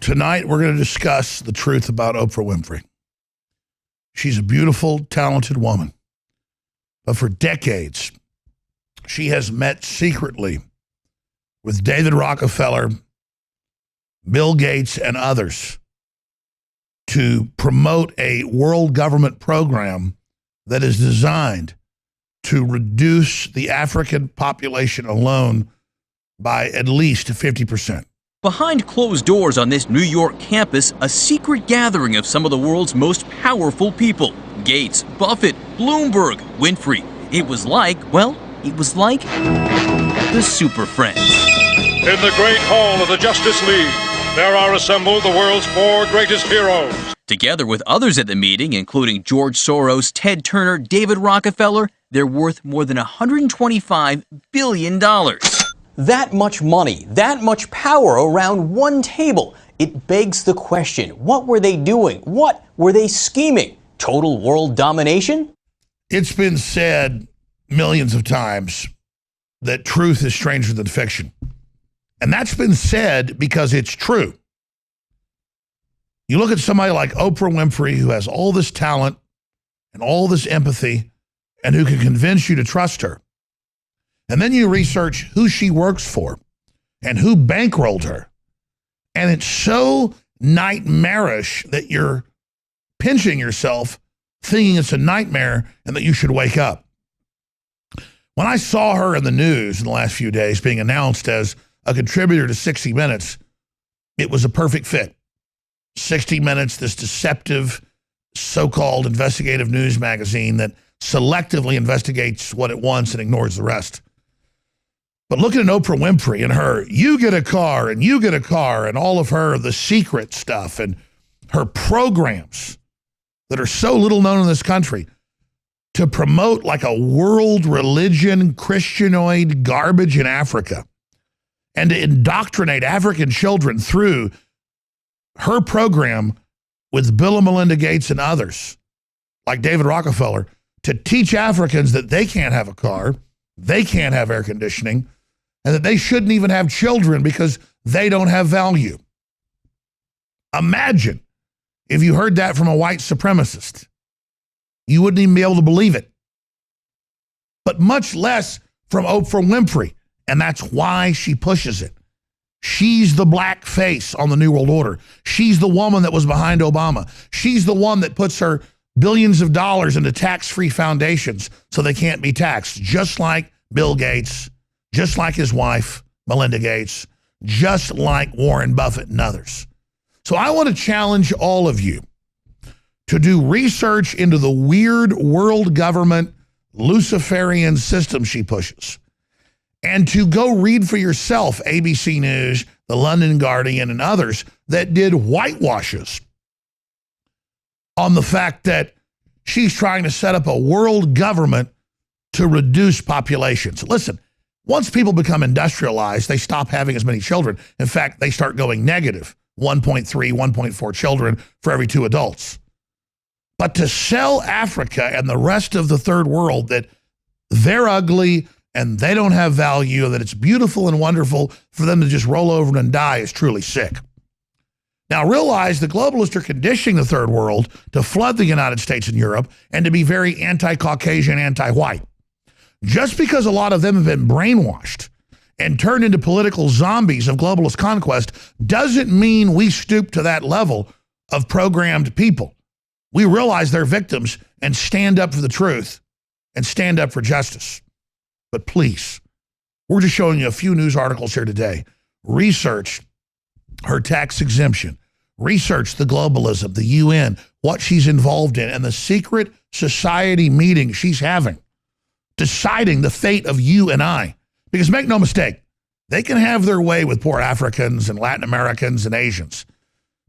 Tonight, we're going to discuss the truth about Oprah Winfrey. She's a beautiful, talented woman. But for decades, she has met secretly with David Rockefeller, Bill Gates, and others to promote a world government program that is designed to reduce the African population alone by at least 50%. Behind closed doors on this New York campus, a secret gathering of some of the world's most powerful people. Gates, Buffett, Bloomberg, Winfrey. It was like the Super Friends. In the great hall of the Justice League, there are assembled the world's 4 greatest heroes. Together with others at the meeting, including George Soros, Ted Turner, David Rockefeller, they're worth more than $125 billion. That much money, that much power around one table. It begs the question, what were they doing? What were they scheming? Total world domination? It's been said millions of times that truth is stranger than fiction. And that's been said because it's true. You look at somebody like Oprah Winfrey, who has all this talent and all this empathy and who can convince you to trust her. And then you research who she works for and who bankrolled her. And it's so nightmarish that you're pinching yourself thinking it's a nightmare and that you should wake up. When I saw her in the news in the last few days being announced as a contributor to 60 Minutes, it was a perfect fit. 60 Minutes, this deceptive so-called investigative news magazine that selectively investigates what it wants and ignores the rest. But looking at Oprah Winfrey and her, you get a car and you get a car and all of her, the secret stuff and her programs that are so little known in this country to promote like a world religion, Christianoid garbage in Africa and to indoctrinate African children through her program with Bill and Melinda Gates and others like David Rockefeller to teach Africans that they can't have a car, they can't have air conditioning, and that they shouldn't even have children because they don't have value. Imagine if you heard that from a white supremacist. You wouldn't even be able to believe it. But much less from Oprah Winfrey, and that's why she pushes it. She's the black face on the New World Order. She's the woman that was behind Obama. She's the one that puts her billions of dollars into tax-free foundations so they can't be taxed, just like Bill Gates, just like his wife, Melinda Gates, just like Warren Buffett and others. So I want to challenge all of you to do research into the weird world government Luciferian system she pushes and to go read for yourself ABC News, the London Guardian, and others that did whitewashes on the fact that she's trying to set up a world government to reduce populations. Listen, once people become industrialized, they stop having as many children. In fact, they start going negative, 1.3, 1.4 children for every 2 adults. But to sell Africa and the rest of the third world that they're ugly and they don't have value, that it's beautiful and wonderful for them to just roll over and die is truly sick. Now realize the globalists are conditioning the third world to flood the United States and Europe and to be very anti-Caucasian, anti-white. Just because a lot of them have been brainwashed and turned into political zombies of globalist conquest doesn't mean we stoop to that level of programmed people. We realize they're victims and stand up for the truth and stand up for justice. But please, we're just showing you a few news articles here today. Research her tax exemption. Research the globalism, the UN, what she's involved in, and the secret society meeting she's having, deciding the fate of you and I. Because make no mistake, they can have their way with poor Africans and Latin Americans and Asians.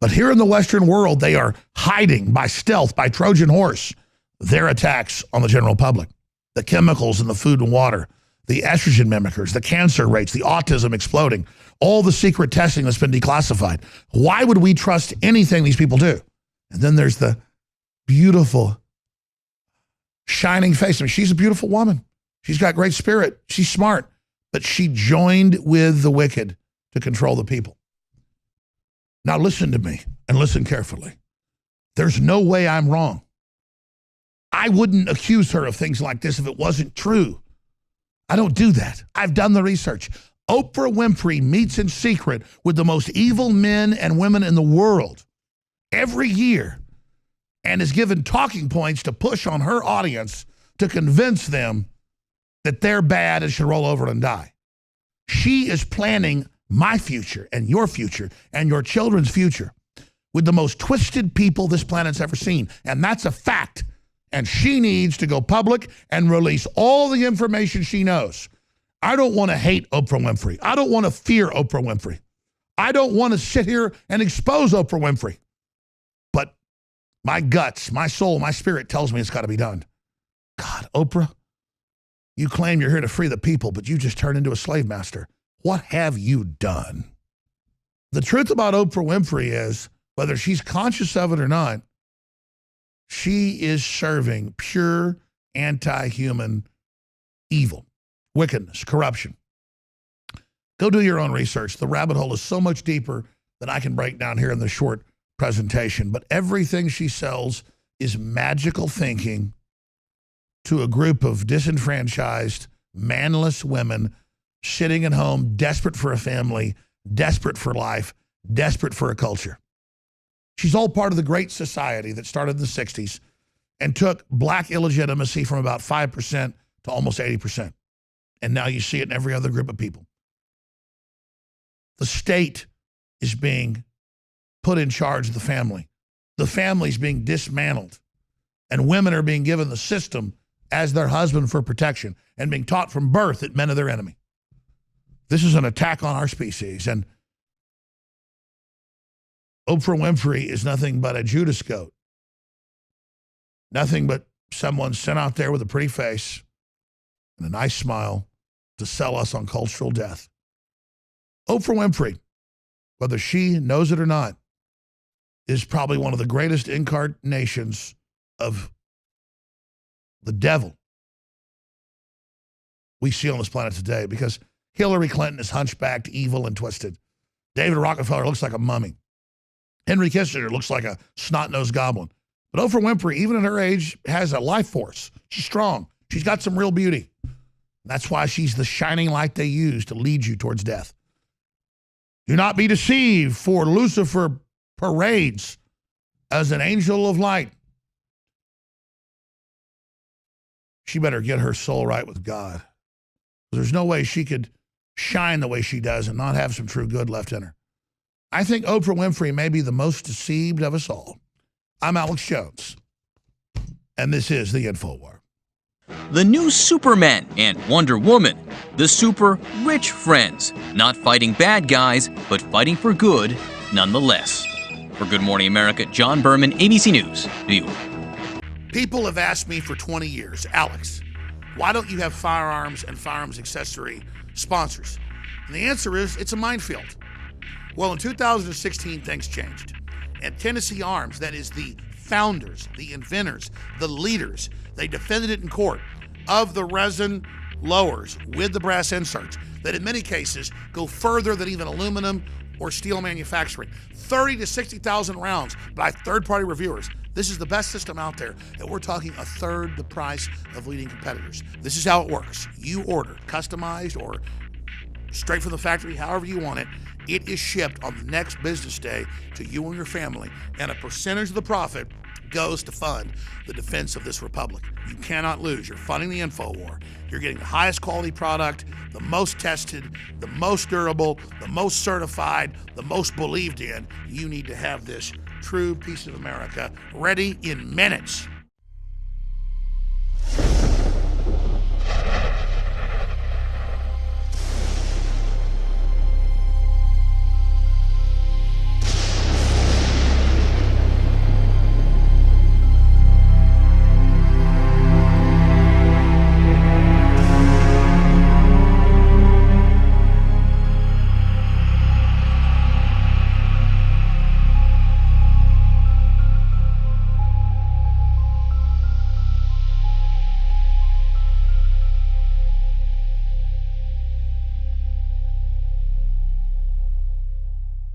But here in the Western world, they are hiding by stealth, by Trojan horse, their attacks on the general public. The chemicals in the food and water, the estrogen mimickers, the cancer rates, the autism exploding, all the secret testing that's been declassified. Why would we trust anything these people do? And then there's the beautiful, shining face. I mean, she's a beautiful woman. She's got great spirit. She's smart. But she joined with the wicked to control the people. Now listen to me and listen carefully. There's no way I'm wrong. I wouldn't accuse her of things like this if it wasn't true. I don't do that. I've done the research. Oprah Winfrey meets in secret with the most evil men and women in the world every year and is given talking points to push on her audience to convince them that they're bad and should roll over and die. She is planning my future and your children's future with the most twisted people this planet's ever seen. And that's a fact. And she needs to go public and release all the information she knows. I don't want to hate Oprah Winfrey. I don't want to fear Oprah Winfrey. I don't want to sit here and expose Oprah Winfrey. But my guts, my soul, my spirit tells me it's got to be done. God, Oprah, you claim you're here to free the people, but you just turned into a slave master. What have you done? The truth about Oprah Winfrey is, whether she's conscious of it or not, she is serving pure anti-human evil, wickedness, corruption. Go do your own research. The rabbit hole is so much deeper than I can break down here in this short presentation. But everything she sells is magical thinking to a group of disenfranchised, manless women sitting at home, desperate for a family, desperate for life, desperate for a culture. She's all part of the Great Society that started in the 60s and took black illegitimacy from about 5% to almost 80%. And now you see it in every other group of people. The state is being put in charge of the family. The family's being dismantled. And women are being given the system as their husband for protection and being taught from birth that men are their enemy. This is an attack on our species. And Oprah Winfrey is nothing but a Judas goat. Nothing but someone sent out there with a pretty face and a nice smile to sell us on cultural death. Oprah Winfrey, whether she knows it or not, is probably one of the greatest incarnations of the devil we see on this planet today, because Hillary Clinton is hunchbacked, evil, and twisted. David Rockefeller looks like a mummy. Henry Kissinger looks like a snot-nosed goblin. But Oprah Winfrey, even at her age, has a life force. She's strong. She's got some real beauty. That's why she's the shining light they use to lead you towards death. Do not be deceived, for Lucifer parades as an angel of light. She better get her soul right with God. There's no way she could shine the way she does and not have some true good left in her. I think Oprah Winfrey may be the most deceived of us all. I'm Alex Jones, and this is the InfoWar. The new Superman and Wonder Woman, the super rich friends, not fighting bad guys, but fighting for good nonetheless. For Good Morning America, John Berman, ABC News, New York. People have asked me for 20 years, Alex, why don't you have firearms and firearms accessory sponsors? And the answer is, it's a minefield. Well, in 2016, things changed. And Tennessee Arms, that is the founders, the inventors, the leaders, they defended it in court of the resin lowers with the brass inserts that in many cases go further than even aluminum or steel manufacturing. 30 to 60,000 rounds by third-party reviewers. This is the best system out there, and we're talking a third the price of leading competitors. This is how it works. You order customized or straight from the factory, however you want it. It is shipped on the next business day to you and your family, and a percentage of the profit goes to fund the defense of this republic. You cannot lose. You're funding the InfoWar. You're getting the highest quality product, the most tested, the most durable, the most certified, the most believed in. You need to have this true piece of America ready in minutes.